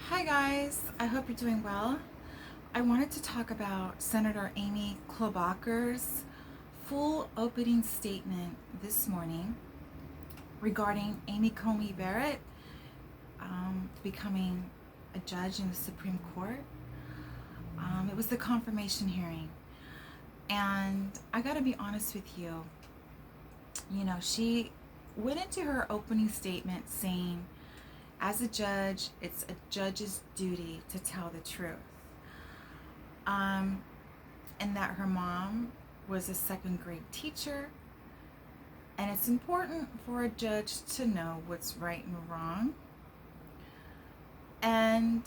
Hi guys, I hope you're doing well. I wanted to talk about Senator Amy Klobuchar's full opening statement this morning regarding Amy Coney Barrett becoming a judge in the Supreme Court. It was the confirmation hearing, and I gotta be honest with you. She went into her opening statement saying, as a judge, it's a judge's duty to tell the truth. And that her mom was a second grade teacher, and it's important for a judge to know what's right and wrong, and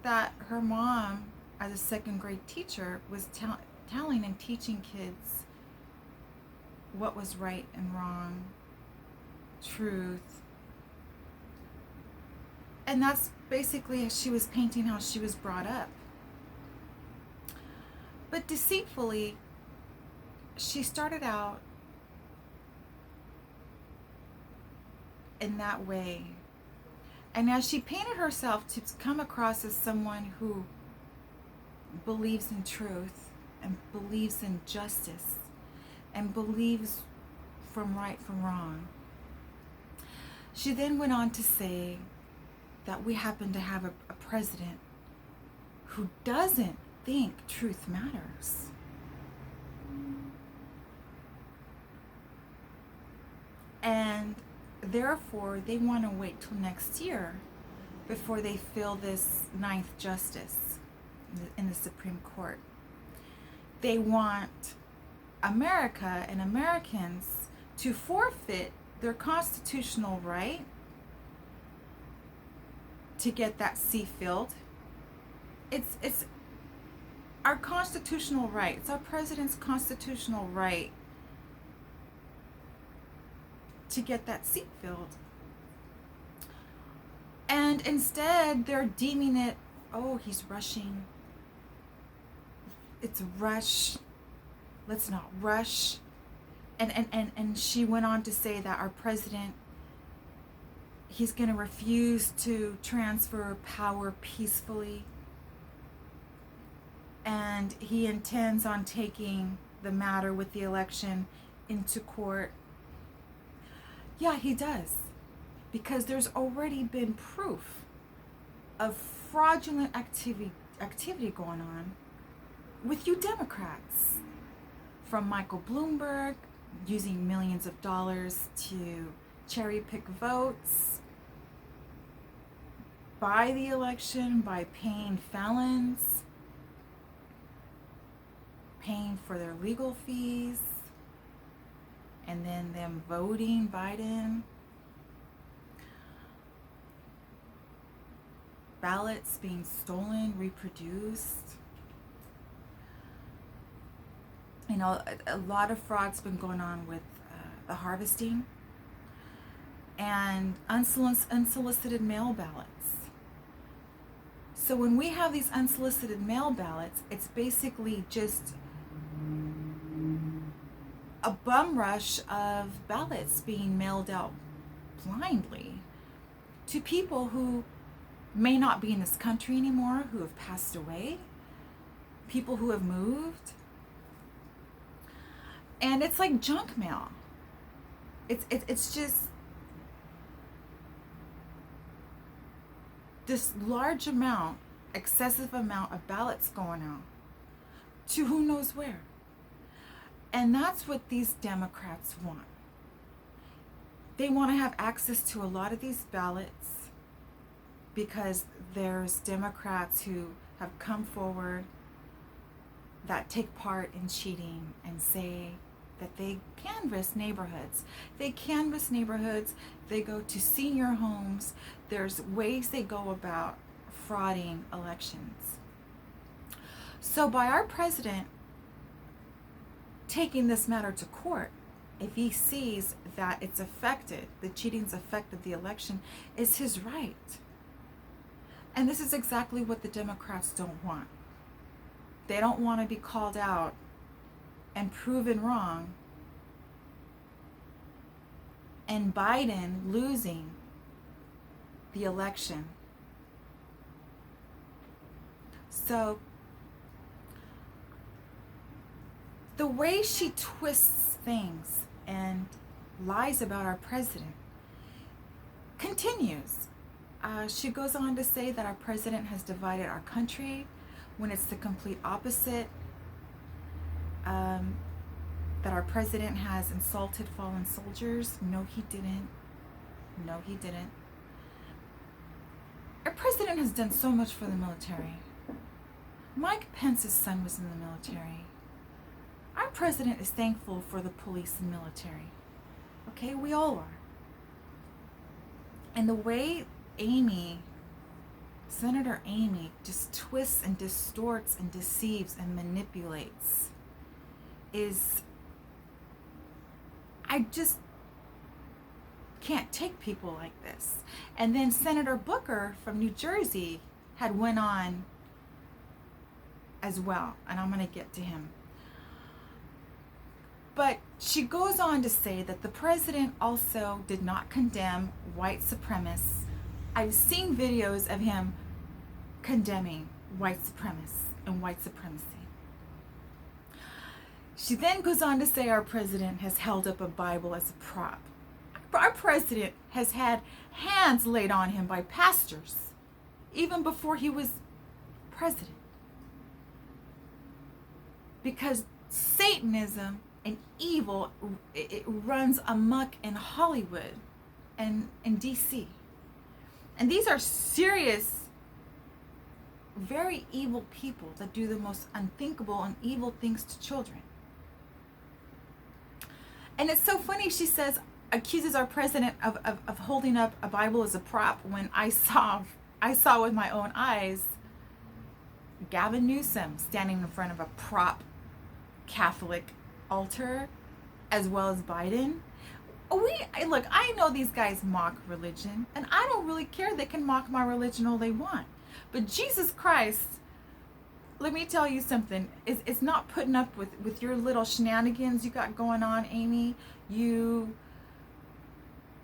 that her mom, as a second grade teacher, was telling and teaching kids what was right and wrong, truth. And that's basically, she was painting how she was brought up. But deceitfully, she started out in that way. And as she painted herself to come across as someone who believes in truth and believes in justice and believes from right from wrong, she then went on to say that we happen to have a president who doesn't think truth matters. And therefore, they want to wait till next year before they fill this ninth justice in the Supreme Court. They want America and Americans to forfeit their constitutional right to get that seat filled. It's our constitutional right. It's our president's constitutional right to get that seat filled. And instead, they're deeming it, oh, he's rushing. It's a rush. Let's not rush. And she went on to say that our president, he's going to refuse to transfer power peacefully. And he intends on taking the matter with the election into court. Yeah, he does. Because there's already been proof of fraudulent activity going on with you Democrats. From Michael Bloomberg using millions of dollars to cherry pick votes, by the election, by paying felons, paying for their legal fees, and then them voting Biden. Ballots being stolen, reproduced. A lot of fraud's been going on with the harvesting and unsolicited mail ballots. So when we have these unsolicited mail ballots, it's basically just a bum rush of ballots being mailed out blindly to people who may not be in this country anymore, who have passed away, people who have moved. And it's like junk mail. It's just this large amount, excessive amount of ballots going out to who knows where. And that's what these Democrats want. They want to have access to a lot of these ballots because there's Democrats who have come forward that take part in cheating and say that they canvass neighborhoods. They canvass neighborhoods. They go to senior homes. There's ways they go about frauding elections. So by our president taking this matter to court, if he sees that it's affected, the cheating's affected the election, is his right. And this is exactly what the Democrats don't want. They don't want to be called out and proven wrong, and Biden losing the election. So the way she twists things and lies about our president continues. She goes on to say that our president has divided our country when it's the complete opposite. That our president has insulted fallen soldiers. No, he didn't. No, he didn't. Our president has done so much for the military. Mike Pence's son was in the military. Our president is thankful for the police and military. Okay, we all are. And the way Senator Amy, just twists and distorts and deceives and manipulates is, I just can't take people like this. And then Senator Booker from New Jersey had went on as well, and I'm going to get to him. But she goes on to say that the president also did not condemn white supremacists. I've seen videos of him condemning white supremacists and white supremacy. She then goes on to say our president has held up a Bible as a prop. Our president has had hands laid on him by pastors even before he was president. Because Satanism and evil, it runs amok in Hollywood and in DC. And these are serious, very evil people that do the most unthinkable and evil things to children. And it's so funny, she says, accuses our president of holding up a Bible as a prop, when I saw with my own eyes Gavin Newsom standing in front of a prop Catholic altar, as well as Biden. Look, I know these guys mock religion, and I don't really care. They can mock my religion all they want. But Jesus Christ, let me tell you something. It's not putting up with your little shenanigans you got going on, Amy. You,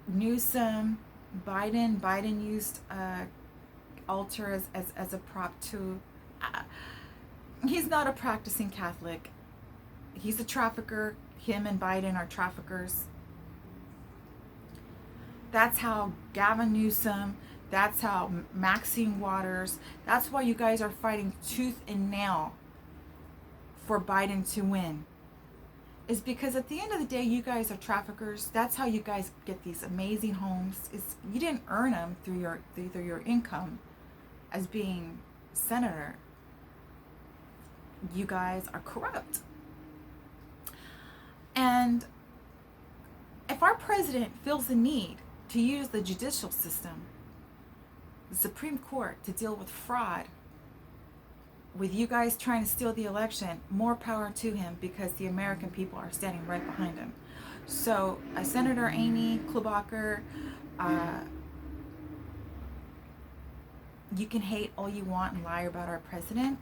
Newsom, Biden used altar as a prop too. He's not a practicing Catholic. He's a trafficker. Him and Biden are traffickers. That's how Gavin Newsom, that's how Maxine Waters, that's why you guys are fighting tooth and nail for Biden to win. Is because at the end of the day, you guys are traffickers. That's how you guys get these amazing homes. You didn't earn them through your income as being senator. You guys are corrupt. And if our president feels the need to use the judicial system, the Supreme Court, to deal with fraud, with you guys trying to steal the election, more power to him, because the American people are standing right behind him. So Senator Amy Klobuchar, you can hate all you want and lie about our president.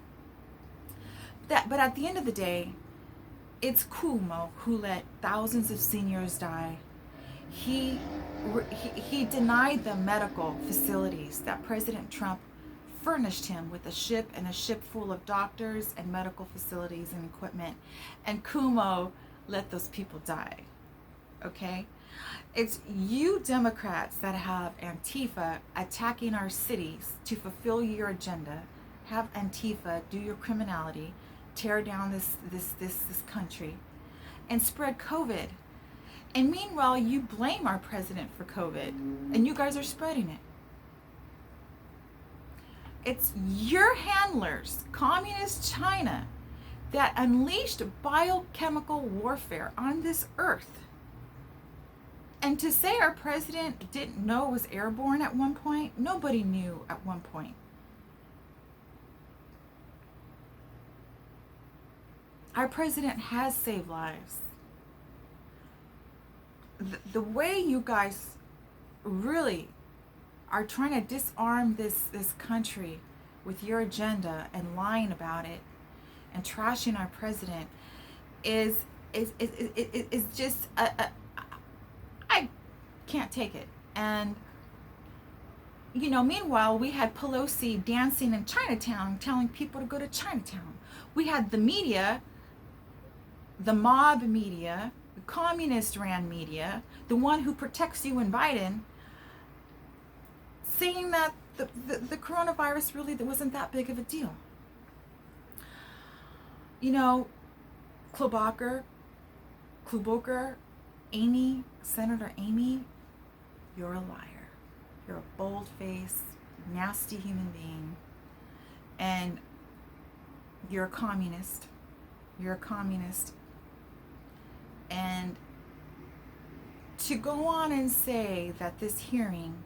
But at the end of the day, it's Cuomo who let thousands of seniors die. He denied the medical facilities that President Trump furnished him with, a ship full of doctors and medical facilities and equipment. And Cuomo let those people die. Okay? It's you Democrats that have Antifa attacking our cities to fulfill your agenda. Have Antifa do your criminality, tear down this country, and spread COVID. And meanwhile, you blame our president for COVID, and you guys are spreading it. It's your handlers, Communist China, that unleashed biochemical warfare on this earth. And to say our president didn't know it was airborne at one point, nobody knew at one point. Our president has saved lives. The way you guys really are trying to disarm this country with your agenda and lying about it and trashing our president is just I can't take it. And Meanwhile, we had Pelosi dancing in Chinatown, telling people to go to Chinatown. We had the media, the mob media, the communist ran media, the one who protects you in Biden, saying that the coronavirus really wasn't that big of a deal. Klobuchar, Senator Amy, you're a liar. You're a bold-faced, nasty human being. And you're a communist. And to go on and say that this hearing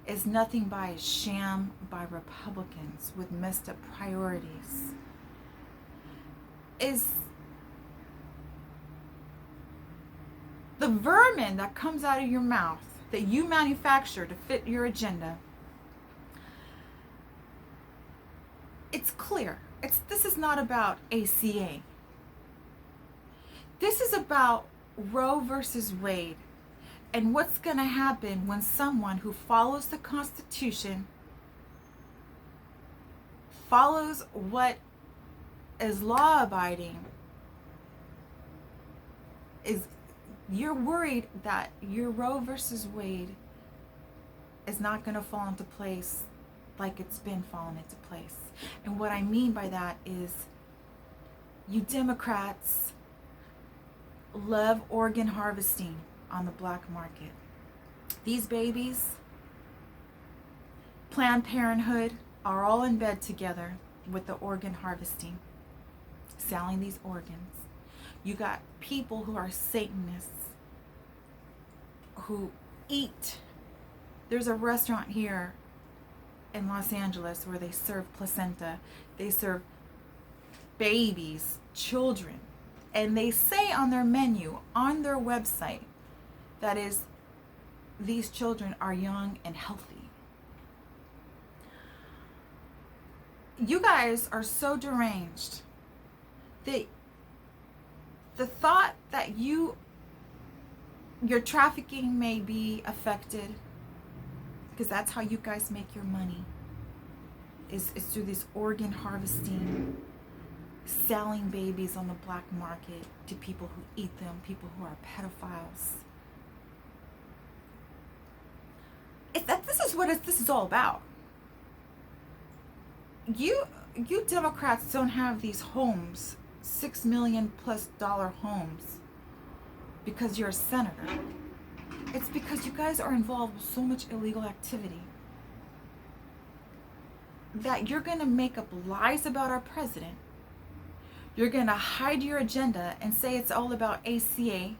is nothing but a sham by Republicans with messed up priorities is the vermin that comes out of your mouth that you manufacture to fit your agenda. It's clear. This is not about ACA. This is about Roe versus Wade and what's going to happen when someone who follows the Constitution, follows what is law-abiding, you're worried that your Roe versus Wade is not going to fall into place like it's been falling into place. And what I mean by that is you Democrats love organ harvesting on the black market. These babies, Planned Parenthood, are all in bed together with the organ harvesting, selling these organs. You got people who are Satanists who eat. There's a restaurant here in Los Angeles where they serve placenta. They serve babies, children. And they say on their menu, on their website, that is, these children are young and healthy. You guys are so deranged. The thought that your trafficking may be affected, because that's how you guys make your money, is through this organ harvesting, selling babies on the black market to people who eat them, people who are pedophiles. This is what this is all about. You Democrats don't have these homes, $6 million+ homes, because you're a senator. It's because you guys are involved with so much illegal activity that you're going to make up lies about our president. You're going to hide your agenda and say it's all about ACA,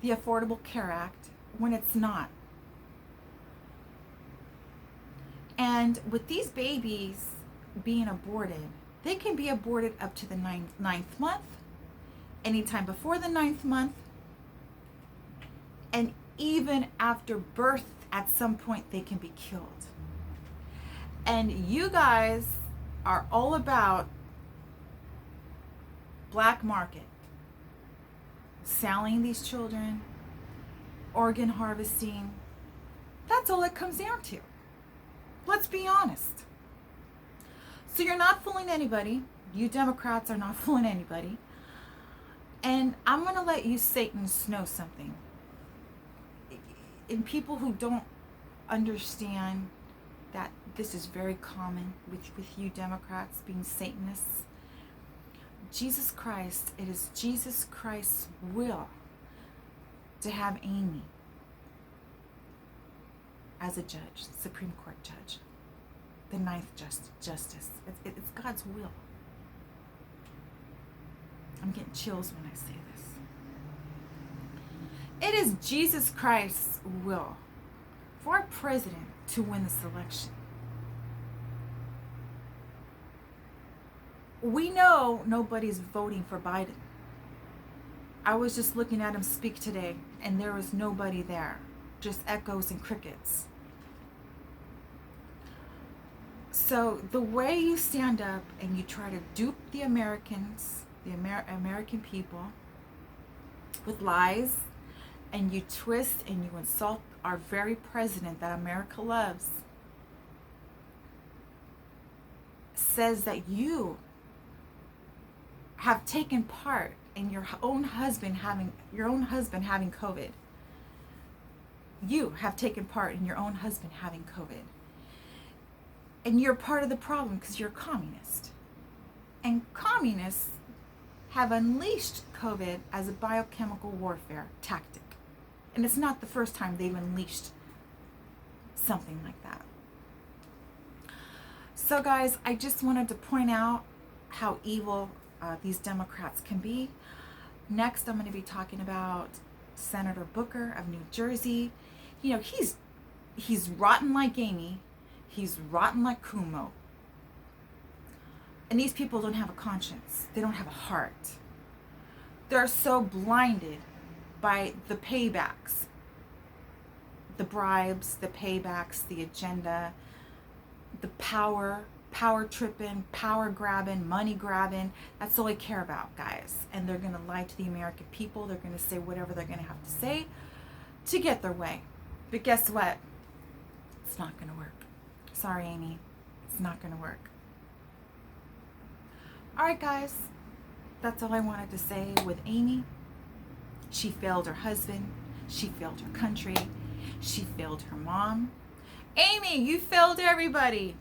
the Affordable Care Act, when it's not. And with these babies being aborted, they can be aborted up to the ninth month, anytime before the 9th month, and even after birth, at some point they can be killed. And you guys are all about black market, selling these children, organ harvesting. That's all it comes down to. Let's be honest. So you're not fooling anybody. You Democrats are not fooling anybody. And I'm going to let you Satanists know something. And people who don't understand that this is very common with you Democrats being Satanists. Jesus Christ, it is Jesus Christ's will to have Amy as a judge, Supreme Court judge, the 9th justice. It's God's will. I'm getting chills when I say this. It is Jesus Christ's will for our president to win this election. We know nobody's voting for Biden. I was just looking at him speak today, and there was nobody there, just echoes and crickets. So the way you stand up and you try to dupe the Americans, the American people, with lies, and you twist and you insult our very president that America loves, says that you have taken part in your own husband having COVID. You have taken part in your own husband having COVID. And you're part of the problem because you're a communist. And communists have unleashed COVID as a biochemical warfare tactic. And it's not the first time they've unleashed something like that. So guys, I just wanted to point out how evil these Democrats can be. Next, I'm going to be talking about Senator Booker of New Jersey. You know, he's rotten like Amy. He's rotten like Kumo. And these people don't have a conscience. They don't have a heart. They're so blinded by the paybacks, the bribes, the paybacks, the agenda, the power tripping, power grabbing, money grabbing. That's all they care about, guys. And they're going to lie to the American people. They're going to say whatever they're going to have to say to get their way. But guess what? It's not going to work. Sorry, Amy. It's not going to work. All right, guys. That's all I wanted to say with Amy. She failed her husband. She failed her country. She failed her mom. Amy, you failed everybody.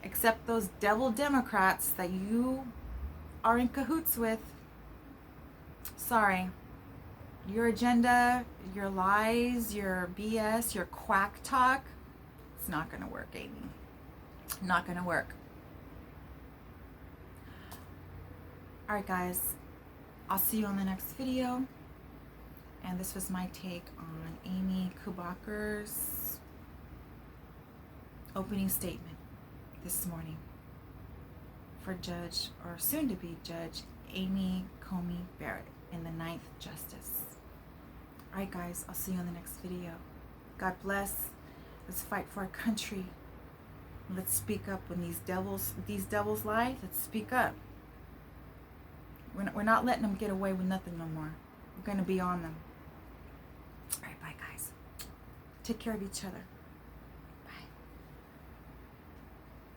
Except those devil Democrats that you are in cahoots with. Sorry. Your agenda, your lies, your BS, your quack talk, it's not going to work, Amy. Not going to work. Alright guys, I'll see you on the next video. And this was my take on Amy Klobuchar's opening statement this morning for Judge, or soon to be Judge, Amy Coney Barrett in the 9th Justice. Alright guys, I'll see you on the next video. God bless. Let's fight for our country. Let's speak up when these devils lie. Let's speak up. We're not letting them get away with nothing no more. We're going to be on them. Alright, bye guys. Take care of each other.